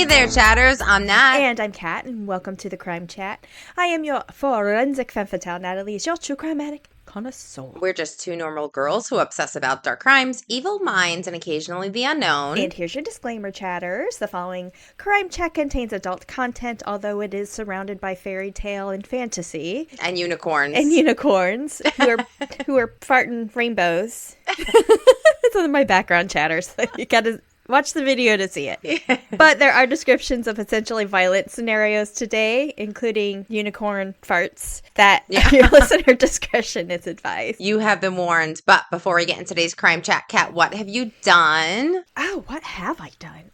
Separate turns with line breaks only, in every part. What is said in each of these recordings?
there, chatters. I'm Nat.
And I'm Kat, and welcome to the Crime Chat. I am your forensic femme fatale, Natalie, is your true crime addict connoisseur.
We're just two normal girls who obsess about dark crimes, evil minds, and occasionally the unknown.
And here's your disclaimer, chatters. The following Crime Chat contains adult content, although it is surrounded by fairy tale and fantasy.
And unicorns.
And unicorns who are farting rainbows. It's on my background, chatters. You gotta watch the video to see it.
Yeah.
But there are descriptions of essentially violent scenarios today, including unicorn farts, that your listener discretion is advised.
You have been warned. But before we get into today's Crime Chat, Kat, what have you done?
Oh, what have I done?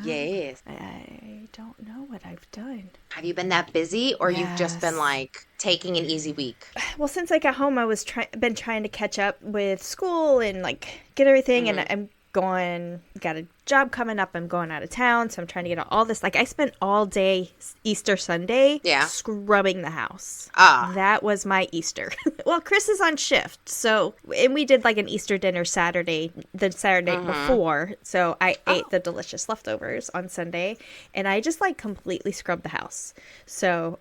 Yes.
I don't know what I've done.
Have you been that busy, or
Yes.
you've just been, like, taking an easy week?
Well, since I got home, I was been trying to catch up with school and, like, get everything, and I'm got a job coming up. I'm going out of town, so I'm trying to get all this. Like, I spent all day Easter Sunday scrubbing the house. That was my Easter. Well, Chris is on shift, so, and we did like an Easter dinner the Saturday before, so I ate the delicious leftovers on Sunday, and I just like completely scrubbed the house. So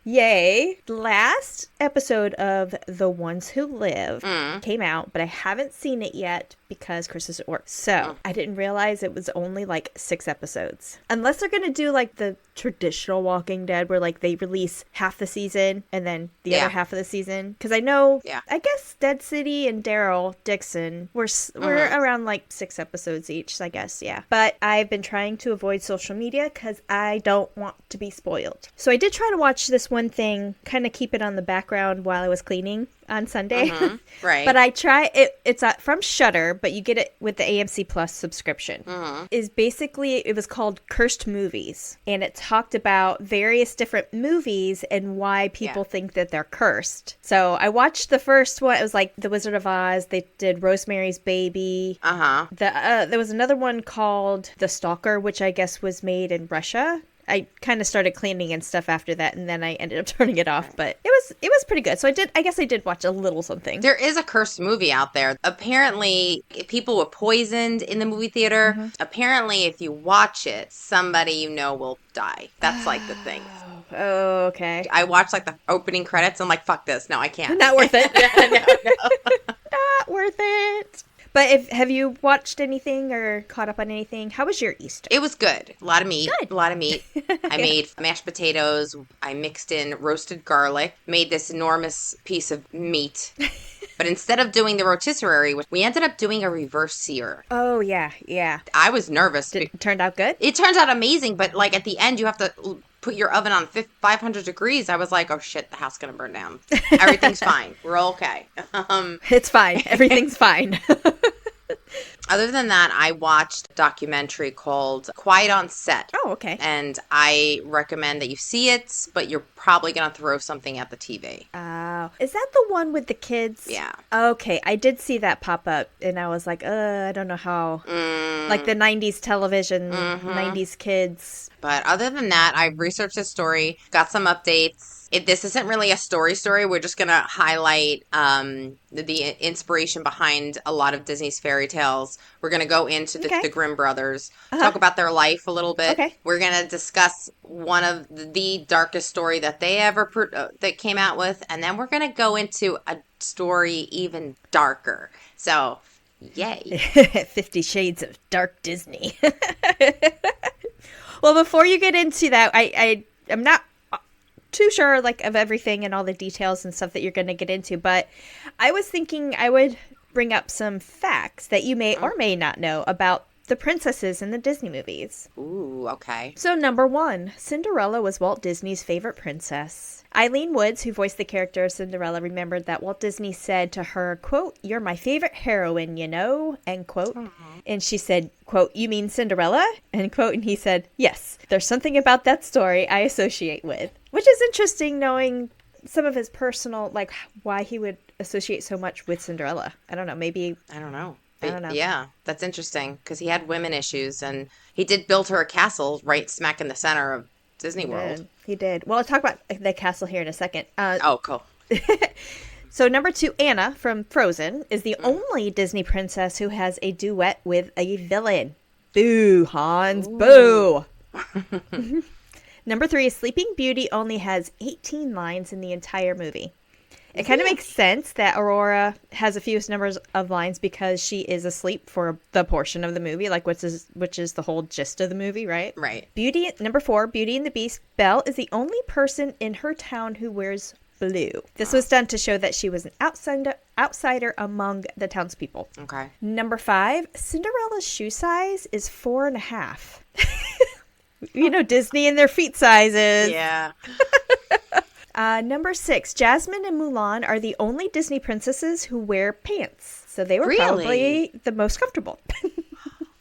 yay. Last episode of The Ones Who Live came out, but I haven't seen it yet because Chris is at work. So I didn't realize it was only like 6 episodes. Unless they're going to do like the traditional Walking Dead where like they release half the season and then the other half of the season. Because I know, I guess Dead City and Daryl Dixon were around like 6 episodes each, I guess, But I've been trying to avoid social media because I don't want to be spoiled. So I did try to watch this one thing, kind of keep it on the background while I was cleaning on Sunday.
Right.
But I try it. It's from Shudder, but you get it with the AMC Plus subscription. Is basically, it was called Cursed Movies, and it talked about various different movies and why people think that they're cursed. So I watched the first one. It was like The Wizard of Oz. They did Rosemary's Baby. There was another one called The Stalker, which I guess was made in Russia. I kind of started cleaning and stuff after that, and then I ended up turning it off. But it was pretty good. So I guess I did watch a little something.
There is a cursed movie out there. Apparently, people were poisoned in the movie theater. Apparently, if you watch it, somebody you know will die. That's like the thing.
Oh, okay.
I watched like the opening credits. I'm like, fuck this. No, I can't.
Not worth it.
No.
Not worth it. But have you watched anything or caught up on anything? How was your Easter?
It was good. A lot of meat.
Good.
A lot of meat. I made mashed potatoes. I mixed in roasted garlic. Made this enormous piece of meat. But instead of doing the rotisserie, we ended up doing a reverse sear.
Oh, yeah.
I was nervous.
It turned out good?
It turns out amazing, but like at the end, you have to put your oven on 500 degrees. I was like, oh shit, the house is going to burn down. Everything's fine. We're okay.
It's fine. Everything's fine.
Other than that, I watched a documentary called Quiet on Set.
Oh, okay.
And I recommend that you see it, but you're probably going to throw something at the TV.
Oh. Is that the one with the kids?
Yeah.
Okay. I did see that pop up, and I was like, I don't know how. Like the 90s television, 90s kids.
But other than that, I researched this story, got some updates. This isn't really a story. We're just going to highlight the inspiration behind a lot of Disney's fairy tales. We're going to go into the Grimm brothers, talk about their life a little bit.
Okay.
We're going to discuss one of the darkest story that they ever that came out with, and then we're going to go into a story even darker. So, yay.
50 Shades of Dark Disney. Well, before you get into that, I'm not too sure like of everything and all the details and stuff that you're going to get into, but I was thinking I would bring up some facts that you may or may not know about the princesses in the Disney movies.
Ooh, okay.
So number 1, Cinderella was Walt Disney's favorite princess. Eileen Woods, who voiced the character of Cinderella, remembered that Walt Disney said to her, quote, "You're my favorite heroine, you know," end quote. And she said, quote, "You mean Cinderella?" End quote. And he said, "Yes, there's something about that story I associate with." Which is interesting, knowing some of his personal, like, why he would associate so much with Cinderella. I don't know, maybe...
I don't know.
Yeah,
that's interesting, because he had women issues, and he did build her a castle right smack in the center of Disney World.
He did. Well, I'll talk about the castle here in a second.
Oh, cool.
So number 2, Anna from Frozen, is the only Disney princess who has a duet with a villain. Boo, Hans,
Ooh.
boo. Number 3 is Sleeping Beauty only has 18 lines in the entire movie. It kind of makes sense that Aurora has a few numbers of lines because she is asleep for the portion of the movie, like which is the whole gist of the movie, right?
Right.
Beauty, number 4, Beauty and the Beast. Belle is the only person in her town who wears blue. This was done to show that she was an outsider among the townspeople.
Okay.
Number 5, Cinderella's shoe size is 4.5. You know, Disney and their feet sizes.
Yeah.
Number 6, Jasmine and Mulan are the only Disney princesses who wear pants. So they were
Really?
probably the most comfortable.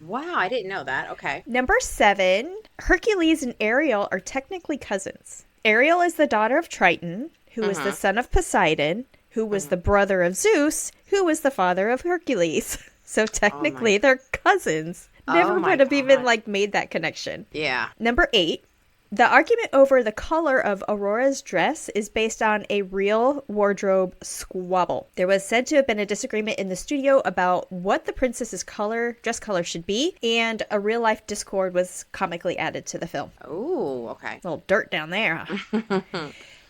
Wow, I didn't know that. Okay.
Number 7, Hercules and Ariel are technically cousins. Ariel is the daughter of Triton, who was the son of Poseidon, who was the brother of Zeus, who was the father of Hercules. So technically they're cousins. Never would have even made that connection.
Yeah.
Number 8, the argument over the color of Aurora's dress is based on a real wardrobe squabble. There was said to have been a disagreement in the studio about what the princess's dress color should be, and a real-life discord was comically added to the film.
Oh, okay.
A little dirt down there, huh?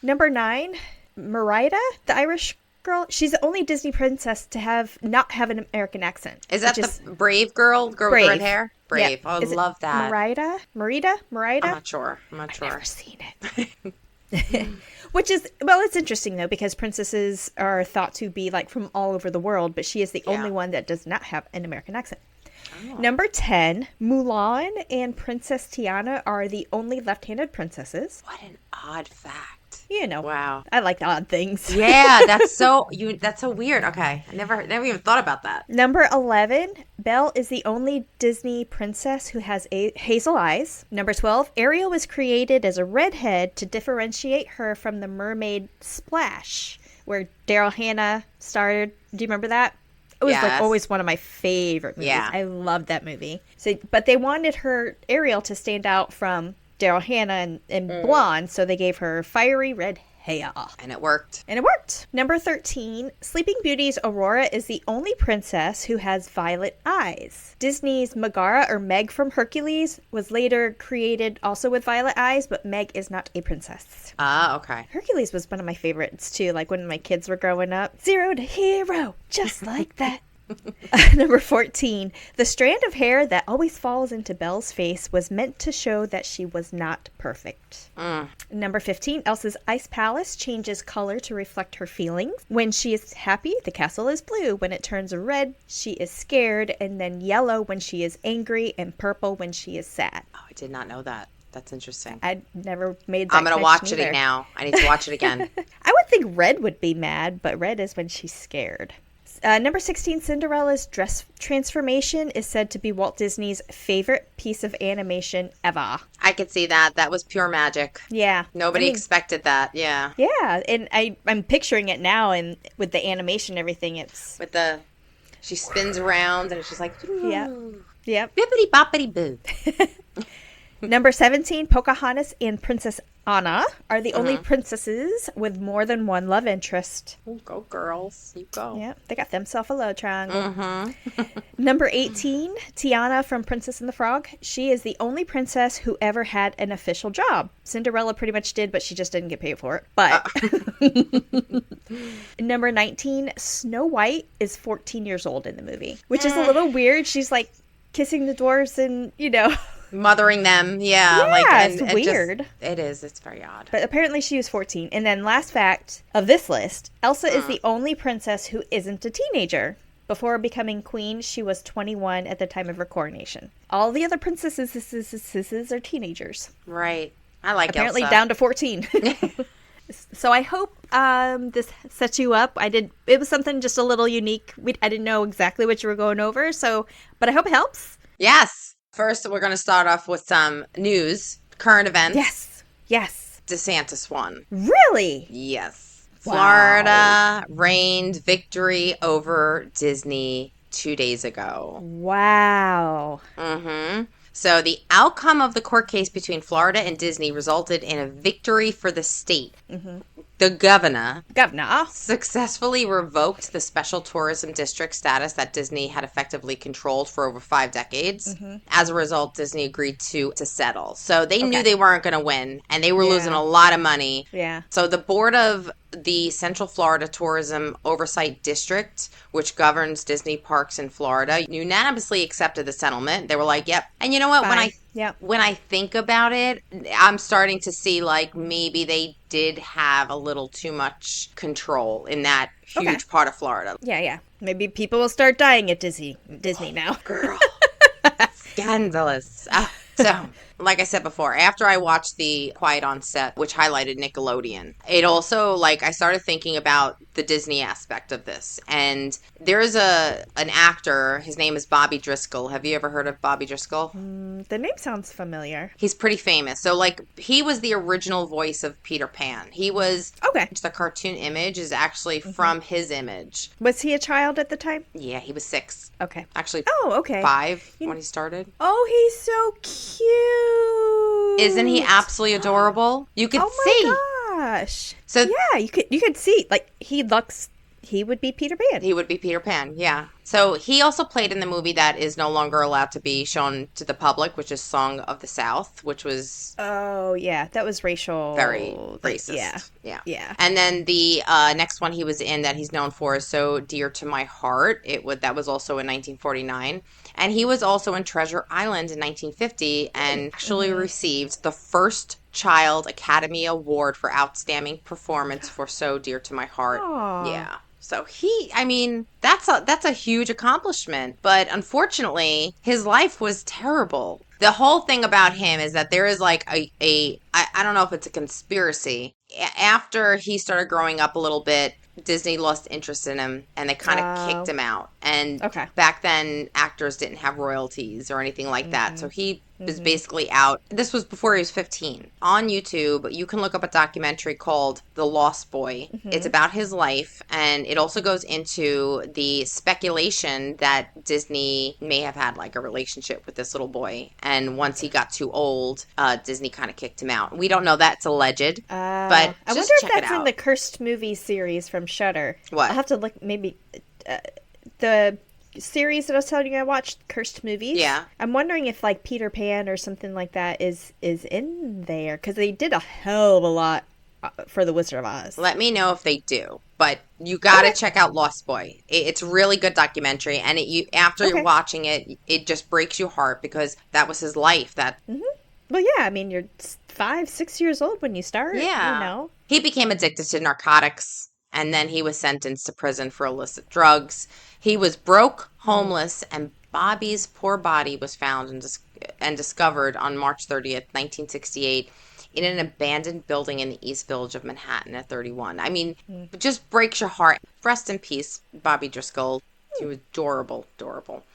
Number 9, Merida, the Irish girl. She's the only Disney princess to not have an American accent.
Is that the brave girl with red hair? Brave.
Yeah.
I love that.
Merida?
I'm not sure.
I've never seen it. Which is, well, it's interesting, though, because princesses are thought to be, from all over the world, but she is the only one that does not have an American accent. Oh. Number 10, Mulan and Princess Tiana are the only left-handed princesses.
What an odd fact.
You know.
Wow.
I like odd things.
Yeah, that's so weird. Okay. I never even thought about that.
Number 11, Belle is the only Disney princess who has hazel eyes. Number 12, Ariel was created as a redhead to differentiate her from the mermaid Splash, where Daryl Hannah starred. Do you remember that? It was always one of my favorite movies.
Yeah.
I loved that movie. But they wanted Ariel to stand out from Daryl Hannah and blonde, so they gave her fiery red hair.
And it worked.
Number 13, Sleeping Beauty's Aurora is the only princess who has violet eyes. Disney's Megara, or Meg from Hercules, was later created also with violet eyes, but Meg is not a princess.
Ah, okay.
Hercules was one of my favorites, too, when my kids were growing up. 0 to hero, just like that. Number 14, the strand of hair that always falls into Belle's face was meant to show that she was not perfect. Number 15, Elsa's ice palace changes color to reflect her feelings. When she is happy, the castle is blue. When it turns red, she is scared, and then yellow when she is angry, and purple when she is sad.
Oh, I did not know that. That's interesting.
I never made that.
I'm going to watch it now. I need to watch it again.
I would think red would be mad, but red is when she's scared. Number 16, Cinderella's dress transformation is said to be Walt Disney's favorite piece of animation ever.
I could see that. That was pure magic.
Yeah.
Nobody expected that. Yeah.
Yeah, and I'm picturing it now, and with the animation and everything, it's...
She spins around, and it's just like...
Yep.
Bippity boppity boo.
Number 17, Pocahontas and Princess Anna are the only princesses with more than one love interest.
Oh, go girls. You go.
Yeah, they got themselves a love triangle. Number 18, Tiana from Princess and the Frog. She is the only princess who ever had an official job. Cinderella pretty much did, but she just didn't get paid for it. But Number 19, Snow White is 14 years old in the movie, which is a little weird. She's kissing the dwarves and,
mothering them. Yeah.
It's weird.
It is. It's very odd.
But apparently she was 14. And then last fact of this list, Elsa is the only princess who isn't a teenager. Before becoming queen, she was 21 at the time of her coronation. All the other princesses are teenagers.
Right. I like
apparently
Elsa.
Down to 14. So I hope this sets you up. It was something just a little unique. I didn't know exactly what you were going over. But I hope it helps.
Yes. First, we're going to start off with some news, current events.
Yes.
DeSantis won.
Really?
Yes.
Wow.
Florida reigned victory over Disney 2 days ago.
Wow.
So the outcome of the court case between Florida and Disney resulted in a victory for the state. The governor
Governor.
successfully revoked the special tourism district status that Disney had effectively controlled for over 5 decades. As a result, Disney agreed to settle. So they knew they weren't going to win, and they were losing a lot of money.
Yeah.
So the board of the Central Florida Tourism Oversight District, which governs Disney parks in Florida, unanimously accepted the settlement. They were like, "Yep." And you know what?
Fine.
When I think about it, I'm starting to see like maybe they did have a little too much control in that huge part of Florida.
Yeah. Maybe people will start dying at Disney now.
Girl, scandalous. So, like I said before, after I watched the Quiet on Set, which highlighted Nickelodeon, it also, like, I started thinking about the Disney aspect of this. And there's an actor, his name is Bobby Driscoll. Have you ever heard of Bobby Driscoll?
The name sounds familiar.
He's pretty famous. So, like, he was the original voice of Peter Pan. He was...
Okay.
The cartoon image is actually from his image.
Was he a child at the time?
Yeah, he was 6.
Okay.
Actually,
okay.
5 when he started.
Oh, he's so cute.
Isn't he absolutely adorable? You could see.
Oh my gosh.
So
yeah, you could see like he would be Peter Pan.
He would be Peter Pan, yeah. So he also played in the movie that is no longer allowed to be shown to the public, which is Song of the South, which was
Oh yeah, that was racial.
very racist.
Yeah.
And then the next one he was in that he's known for is So Dear to My Heart. That was also in 1949. And he was also in Treasure Island in 1950 and actually received the first Child Academy Award for Outstanding Performance for So Dear to My Heart.
Aww.
Yeah. So that's a huge accomplishment. But unfortunately, his life was terrible. The whole thing about him is that there is like I don't know if it's a conspiracy. After he started growing up a little bit, Disney lost interest in him and they kind of kicked him out. And back then, actors didn't have royalties or anything like that. So he was basically out. This was before he was 15. On YouTube, you can look up a documentary called The Lost Boy. It's about his life, and it also goes into the speculation that Disney may have had like a relationship with this little boy. And once he got too old, Disney kind of kicked him out. We don't know, that's alleged, but
I wonder if that's in
the
the Cursed movie series from Shudder.
What?
I'll have to look. Maybe the series that I was telling you I watched, Cursed Movies.
Yeah.
I'm wondering if like Peter Pan or something like that is in there because they did a hell of a lot for the Wizard of Oz.
Let me know if they do, but you gotta check out Lost Boy. It's a really good documentary, and after you're watching it, it just breaks your heart because that was his life.
Well, yeah, I mean, you're 5-6 years old when you start.
Yeah.
You know.
He became addicted to narcotics, and then he was sentenced to prison for illicit drugs. He was broke, homeless, and Bobby's poor body was found and discovered on March 30th, 1968, in an abandoned building in the East Village of Manhattan at 31. I mean, it just breaks your heart. Rest in peace, Bobby Driscoll. He was adorable.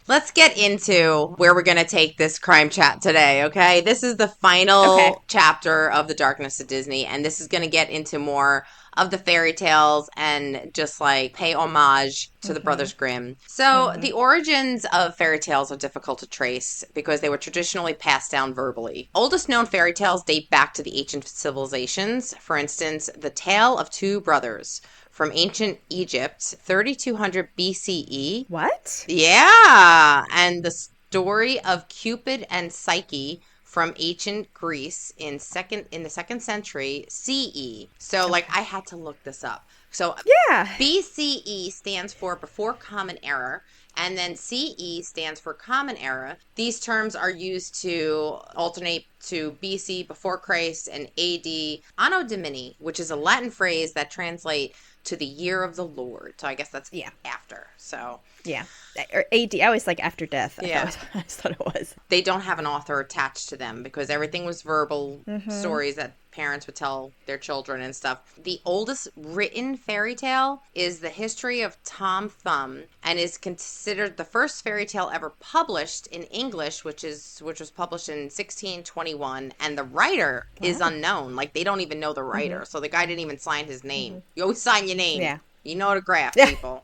Let's get into where we're going to take this crime chat today, okay? This is the final chapter of The Darkness of Disney, and this is going to get into more of the fairy tales and just like pay homage to the Brothers Grimm. So the origins of fairy tales are difficult to trace because they were traditionally passed down verbally. Oldest known fairy tales date back to the ancient civilizations. For instance, the tale of two brothers from ancient Egypt, 3200 BCE.
What?
Yeah. And the story of Cupid and Psyche from ancient Greece in the second century CE. So like I had to look this up. So BCE stands for before Common Era, and then CE stands for Common Era. These terms are used to alternate to BC, before Christ, and AD, Anno Domini, which is a Latin phrase that translates to the year of the Lord. So I guess that's after. So
yeah, or AD. I always like after death. I
Yeah.
I just thought it was.
They don't have an author attached to them because everything was verbal stories that parents would tell their children and stuff. The oldest written fairy tale is The History of Tom Thumb and is considered the first fairy tale ever published in English, which was published in 1621, and the writer is unknown. Like they don't even know the writer. So the guy didn't even sign his name. You always sign your name.
Yeah.
You know autograph, people.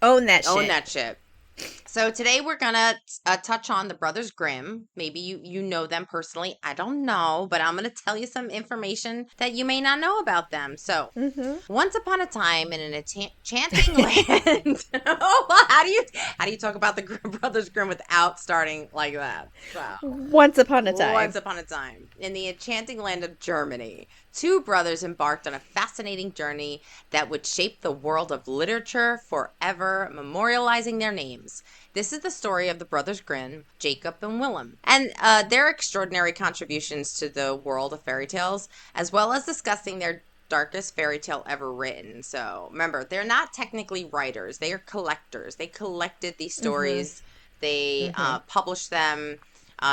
Own that shit.
Own that shit. So today we're gonna touch on the Brothers Grimm. Maybe you know them personally. I don't know, but I'm gonna tell you some information that you may not know about them. So, once upon a time in an enchanting land. Oh, how do you talk about the Brothers Grimm without starting like that? So,
Once upon a time.
once upon a time, in the enchanting land of Germany, two brothers embarked on a fascinating journey that would shape the world of literature forever, memorializing their names. This is the story of the brothers Grimm, Jacob and Willem, and their extraordinary contributions to the world of fairy tales, as well as discussing their darkest fairy tale ever written. So remember, they're not technically writers, they are collectors. They collected these stories, they published them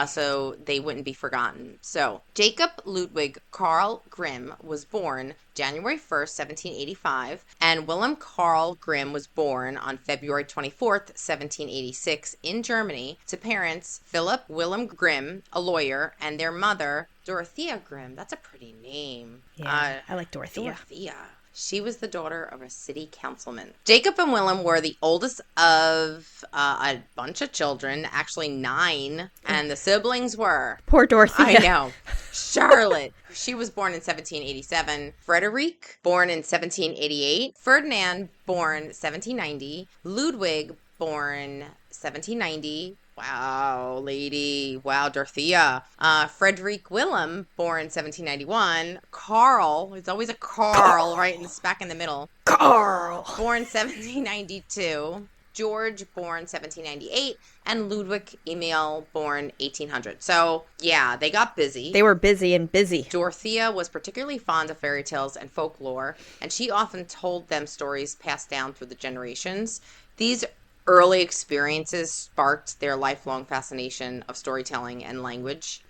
so they wouldn't be forgotten. So, Jacob Ludwig Karl Grimm was born January 1st, 1785, and Willem Karl Grimm was born on February 24th, 1786, in Germany, to parents Philip Willem Grimm, a lawyer, and their mother, Dorothea Grimm. That's a pretty name.
Yeah, I like Dorothea.
Dorothea. She was the daughter of a city councilman. Jacob and Willem were the oldest of a bunch of children, actually 9, and the siblings were...
Poor Dorothea.
I know. Charlotte, she was born in 1787. Frederick, born in 1788. Ferdinand, born 1790. Ludwig, born 1790. Wow, lady. Wow, Dorothea. Frederick Willem, born 1791. Carl, it's always a Carl right in the back in the middle.
Carl.
Born 1792. George, born 1798. And Ludwig Emil, born 1800. So, yeah, they got busy.
They were busy and busy.
Dorothea was particularly fond of fairy tales and folklore, and she often told them stories passed down through the generations. These early experiences sparked their lifelong fascination of storytelling and language.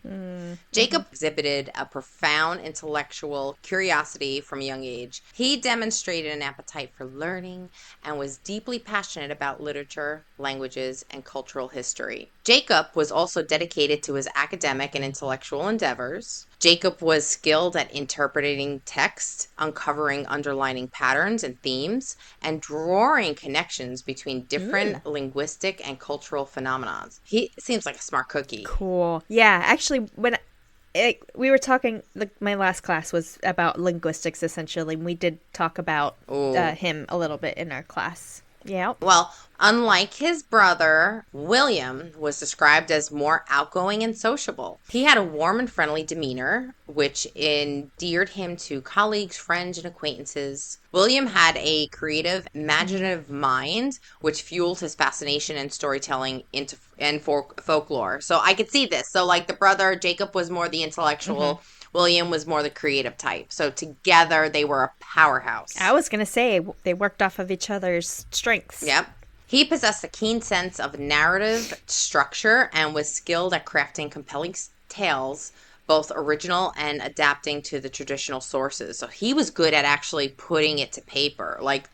Jacob exhibited a profound intellectual curiosity from a young age. He demonstrated an appetite for learning and was deeply passionate about literature, languages, and cultural history. Jacob was also dedicated to his academic and intellectual endeavors. Jacob was skilled at interpreting text, uncovering underlining patterns and themes, and drawing connections between different linguistic and cultural phenomena. He seems like a smart cookie.
Cool. Yeah, actually, we were talking, my last class was about linguistics, essentially, and we did talk about him a little bit in our class. Yeah.
Well, unlike his brother, William was described as more outgoing and sociable. He had a warm and friendly demeanor, which endeared him to colleagues, friends, and acquaintances. William had a creative, imaginative mind, which fueled his fascination in storytelling and folklore. So I could see this. So, like, the brother, Jacob, was more the intellectual. William was more the creative type. So together they were a powerhouse.
I was going to say they worked off of each other's strengths.
Yep. He possessed a keen sense of narrative structure and was skilled at crafting compelling tales, both original and adapting to the traditional sources. So he was good at actually putting it to paper, like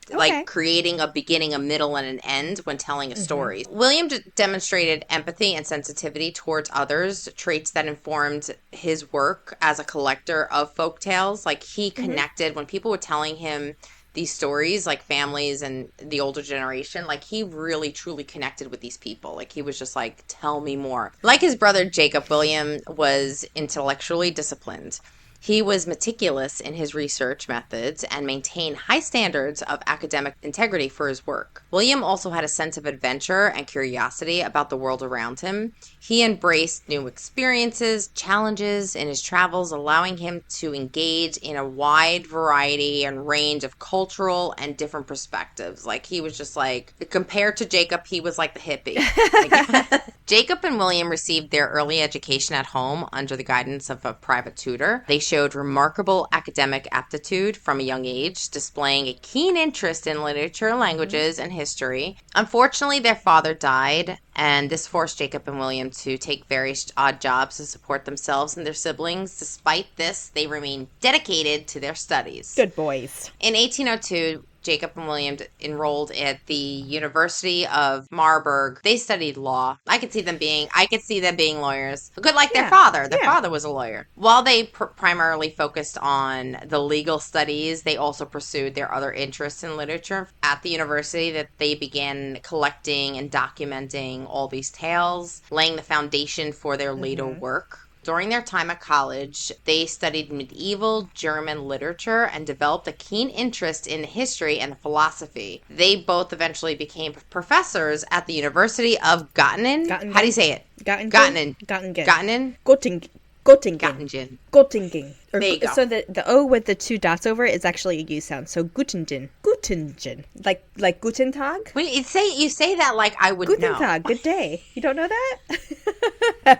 creating a beginning, a middle, and an end when telling a story. William demonstrated empathy and sensitivity towards others, traits that informed his work as a collector of folk tales. Like, he connected when people were telling him these stories, like families and the older generation, like, he really truly connected with these people. Like, he was just like, tell me more. Like his brother Jacob, William was intellectually disciplined. He was meticulous in his research methods and maintained high standards of academic integrity for his work. William also had a sense of adventure and curiosity about the world around him. He embraced new experiences, challenges in his travels, allowing him to engage in a wide variety and range of cultural and different perspectives. Like, he was just like, compared to Jacob, he was like the hippie. Jacob and William received their early education at home under the guidance of a private tutor. They showed remarkable academic aptitude from a young age, displaying a keen interest in literature, languages, and history. Unfortunately, their father died, and this forced Jacob and William to take various odd jobs to support themselves and their siblings. Despite this, they remained dedicated to their studies.
Good boys.
In 1802, Jacob and William enrolled at the University of Marburg. They studied law. I could see them being lawyers. Good like their
Yeah.
father. Their
Yeah.
father was a lawyer. While they primarily focused on the legal studies, they also pursued their other interests in literature. At the university, that they began collecting and documenting all these tales, laying the foundation for their later work. During their time at college, they studied medieval German literature and developed a keen interest in history and philosophy. They both eventually became professors at the University of Göttingen.
Göttingen.
How do you say it?
Göttingen.
Göttingen.
Göttingen.
Göttingen.
Göttingen.
Göttingen.
Göttingen.
There you go.
So the O with the two dots over it is actually a U sound. So Göttingen. Göttingen. Like Guten Tag?
Wait, you say that like I would
Guten
know.
Tag. Good day. You don't know that?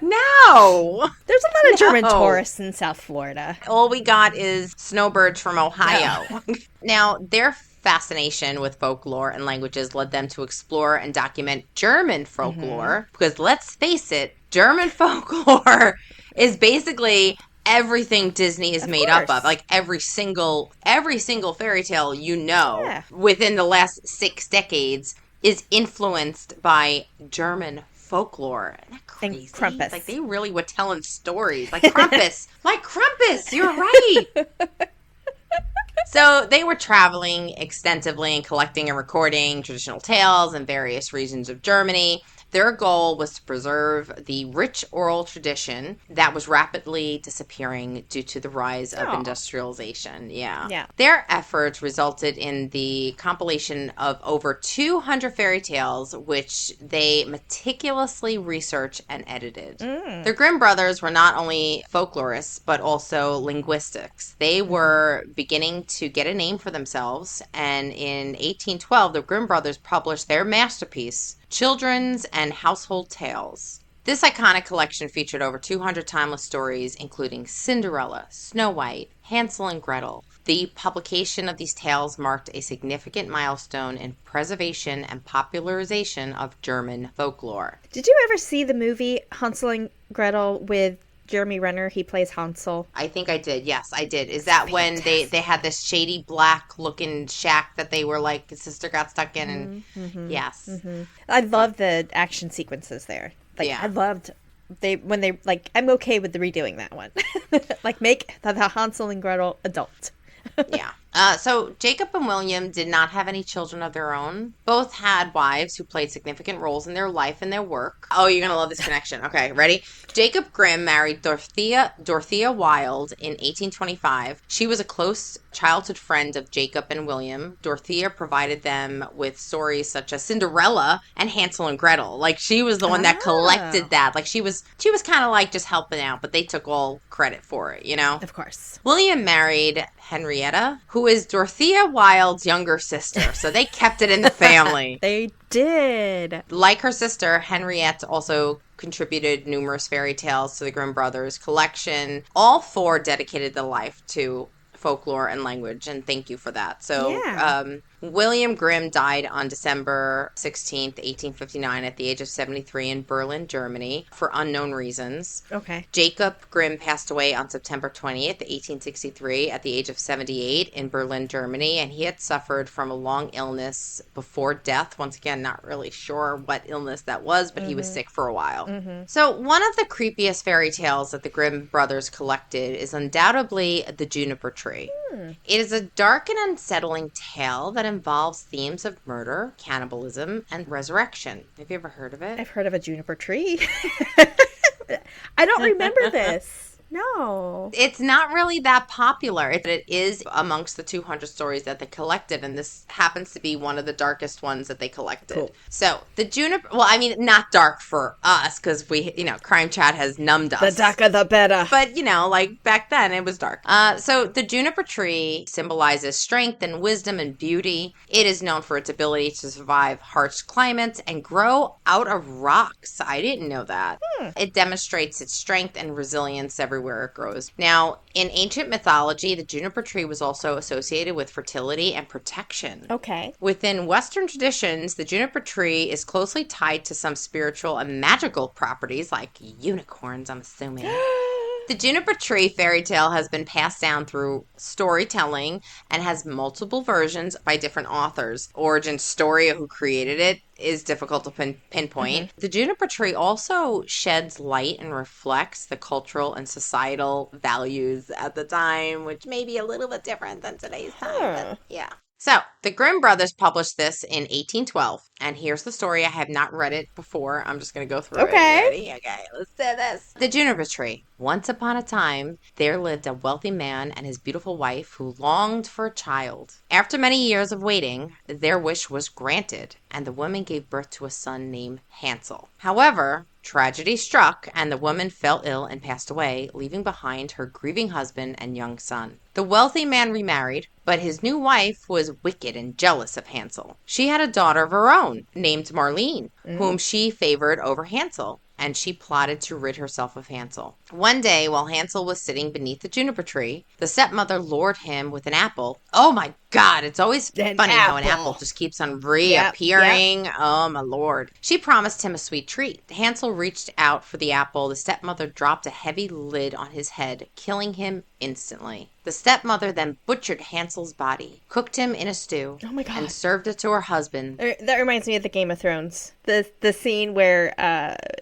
No.
There's a lot of German
No.
tourists in South Florida.
All we got is snowbirds from Ohio. Now, their fascination with folklore and languages led them to explore and document German folklore because let's face it, German folklore is basically everything Disney is made up of. Like every single fairy tale within the last 6 decades is influenced by German folklore. Isn't that crazy?
And Krampus.
Like they really were telling stories. Like Krampus. Like Krampus, you're right. So they were traveling extensively and collecting and recording traditional tales in various regions of Germany. Their goal was to preserve the rich oral tradition that was rapidly disappearing due to the rise of industrialization. Yeah. Their efforts resulted in the compilation of over 200 fairy tales, which they meticulously researched and edited. The Grimm brothers were not only folklorists, but also linguistics. They were beginning to get a name for themselves, and in 1812, the Grimm brothers published their masterpiece, Children's and Household Tales. This iconic collection featured over 200 timeless stories, including Cinderella, Snow White, Hansel and Gretel. The publication of these tales marked a significant milestone in preservation and popularization of German folklore.
Did you ever see the movie Hansel and Gretel with Jeremy Renner? He plays Hansel.
I think I did. Yes, I did. Is that when they had this shady black looking shack that they were like his sister got stuck in? And yes,
I love the action sequences there. Like I loved when they like. I'm okay with the redoing that one. Like make the Hansel and Gretel adult.
Yeah. So Jacob and William did not have any children of their own. Both had wives who played significant roles in their life and their work. Oh, you're going to love this connection. Okay, ready? Jacob Grimm married Dorothea Wilde in 1825. She was a close childhood friend of Jacob and William. Dorothea provided them with stories such as Cinderella and Hansel and Gretel. Like she was the one that collected that. Like she was kind of like just helping out, but they took all credit for it, you know?
Of course.
William married Henrietta, who is Dorothea Wilde's younger sister. So they kept it in the family.
They did.
Like her sister, Henriette also contributed numerous fairy tales to the Grimm brothers collection. All 4 dedicated their life to folklore and language, and thank you for that. So William Grimm died on December 16th, 1859 at the age of 73 in Berlin, Germany for unknown reasons.
Okay.
Jacob Grimm passed away on September 20th, 1863 at the age of 78 in Berlin, Germany, and he had suffered from a long illness before death. Once again, not really sure what illness that was, but he was sick for a while. So one of the creepiest fairy tales that the Grimm brothers collected is undoubtedly the Juniper Tree. It is a dark and unsettling tale that involves themes of murder, cannibalism, and resurrection. Have you ever heard of it?
I've heard of a juniper tree. I don't remember this. No.
It's not really that popular. It is amongst the 200 stories that they collected, and this happens to be one of the darkest ones that they collected.
Cool.
So, the Juniper... Well, I mean, not dark for us, because we, Crime Chat has numbed us.
The darker the better.
But, like, back then, it was dark. So, the Juniper Tree symbolizes strength and wisdom and beauty. It is known for its ability to survive harsh climates and grow out of rocks. I didn't know that. It demonstrates its strength and resilience everywhere it grows. Now, in ancient mythology, the juniper tree was also associated with fertility and protection.
Okay.
Within Western traditions, the juniper tree is closely tied to some spiritual and magical properties like unicorns, I'm assuming. The Juniper Tree fairy tale has been passed down through storytelling and has multiple versions by different authors. Origin story of who created it is difficult to pinpoint. The Juniper Tree also sheds light and reflects the cultural and societal values at the time, which may be a little bit different than today's time, but yeah. So, the Grimm brothers published this in 1812, and here's the story. I have not read it before. I'm just going to go through it. You ready? Okay, let's do this. The Juniper Tree. Once upon a time, there lived a wealthy man and his beautiful wife who longed for a child. After many years of waiting, their wish was granted, and the woman gave birth to a son named Hansel. However, tragedy struck, and the woman fell ill and passed away, leaving behind her grieving husband and young son. The wealthy man remarried, but his new wife was wicked and jealous of Hansel. She had a daughter of her own, named Marlene, whom she favored over Hansel, and she plotted to rid herself of Hansel. One day, while Hansel was sitting beneath the juniper tree, the stepmother lured him with an apple. Oh my God, it's always funny how an apple just keeps on reappearing. Yep. Oh my Lord. She promised him a sweet treat. Hansel reached out for the apple. The stepmother dropped a heavy lid on his head, killing him instantly. The stepmother then butchered Hansel's body, cooked him in a stew, and served it to her husband.
That reminds me of the Game of Thrones. The scene where...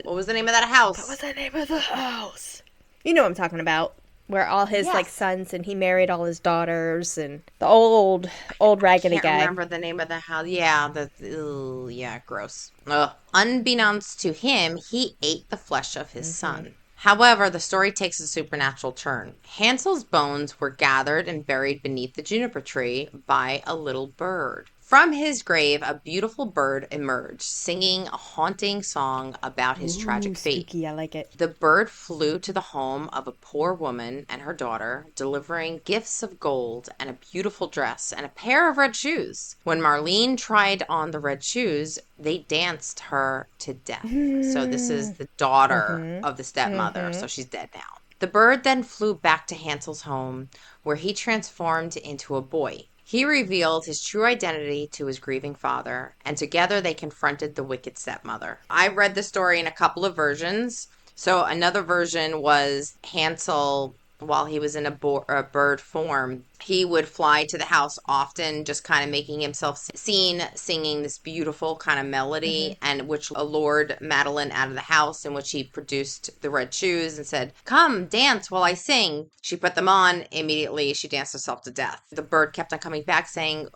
what was the name of that house?
What was the name of the house? You know what I'm talking about. Where all his sons, and he married all his daughters, and the old raggedy guy.
I can't remember the name of the house. Yeah, gross. Ugh. Unbeknownst to him, he ate the flesh of his son. However, the story takes a supernatural turn. Hansel's bones were gathered and buried beneath the juniper tree by a little bird. From his grave, a beautiful bird emerged, singing a haunting song about his tragic fate.
Spooky, I like it.
The bird flew to the home of a poor woman and her daughter, delivering gifts of gold and a beautiful dress and a pair of red shoes. When Marlene tried on the red shoes, they danced her to death. So this is the daughter of the stepmother, so she's dead now. The bird then flew back to Hansel's home, where he transformed into a boy. He revealed his true identity to his grieving father, and together they confronted the wicked stepmother. I read the story in a couple of versions. So another version was Hansel, while he was in a bird form, he would fly to the house often, just kind of making himself seen, singing this beautiful kind of melody, and which allured Madeline out of the house, in which he produced the red shoes and said, "Come, dance while I sing." She put them on. Immediately, she danced herself to death. The bird kept on coming back saying,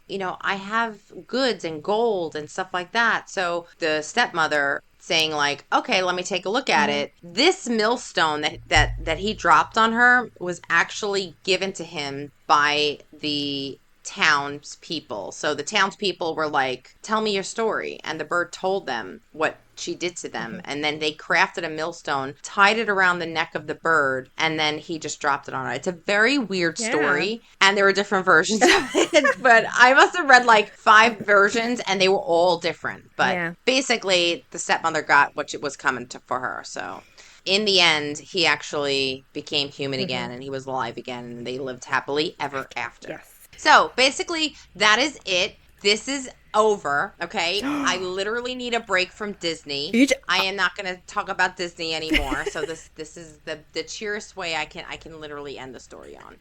I have goods and gold and stuff like that. So the stepmother saying like, okay, let me take a look at it. This millstone that he dropped on her was actually given to him by the townspeople. So the townspeople were like, tell me your story. And the bird told them what she did to them. And then they crafted a millstone, tied it around the neck of the bird, and then he just dropped it on her. It's a very weird story. And there were different versions of it. But I must have read like 5 versions, and they were all different. But basically, the stepmother got what was coming for her. So in the end, he actually became human again, and he was alive again, and they lived happily ever after.
Yes.
So basically, that is it. This is over, okay? I literally need a break from Disney. I am not going to talk about Disney anymore. So this is the cheeriest way I can literally end the story on.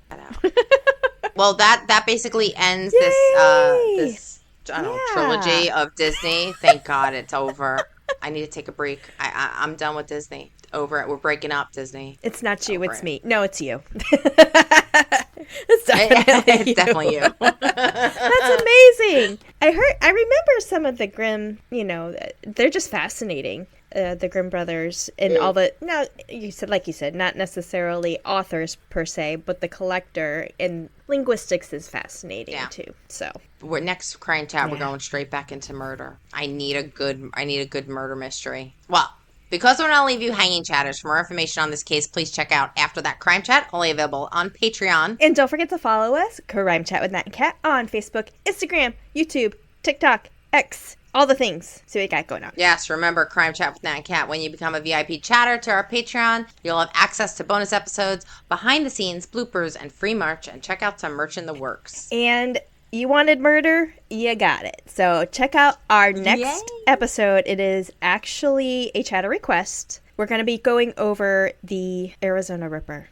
Well, that basically ends this trilogy of Disney. Thank God it's over. I need to take a break. I'm done with Disney. Over it. We're breaking up, Disney.
It's not you, it's me. No, it's you.
It's definitely you.
That's amazing. I remember some of the Grimm, they're just fascinating. The Grimm brothers and all the, now you said, not necessarily authors per se, but the collector in linguistics is fascinating too. So
we're next crime chat. We're going straight back into murder. I need a good murder mystery. Well, because we're going to leave you hanging, chatters. For more information on this case, please check out After That Crime Chat, only available on Patreon.
And don't forget to follow us, Crime Chat with Nat and Kat, on Facebook, Instagram, YouTube, TikTok, X, all the things. See what we got going on.
Yes, remember Crime Chat with Nat and Kat. When you become a VIP chatter to our Patreon, you'll have access to bonus episodes, behind the scenes, bloopers, and free merch. And check out some merch in the works.
And you wanted murder? You got it. So check out our next episode. It is actually a chatter request. We're going to be going over the Arizona Ripper.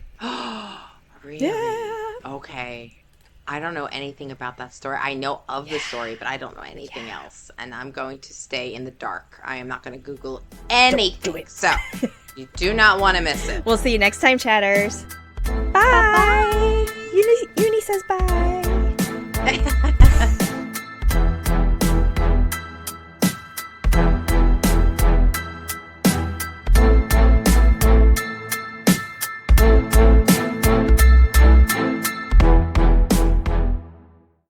Really?
Yeah.
Okay. I don't know anything about that story. I know of the
Yeah.
story, but I don't know anything
Yeah.
else. And I'm going to stay in the dark. I am not going to Google
Don't do
anything.
it.
So, you do not want to miss it.
We'll see you next time, chatters.
Bye
Bye.
bye.
Uni says bye.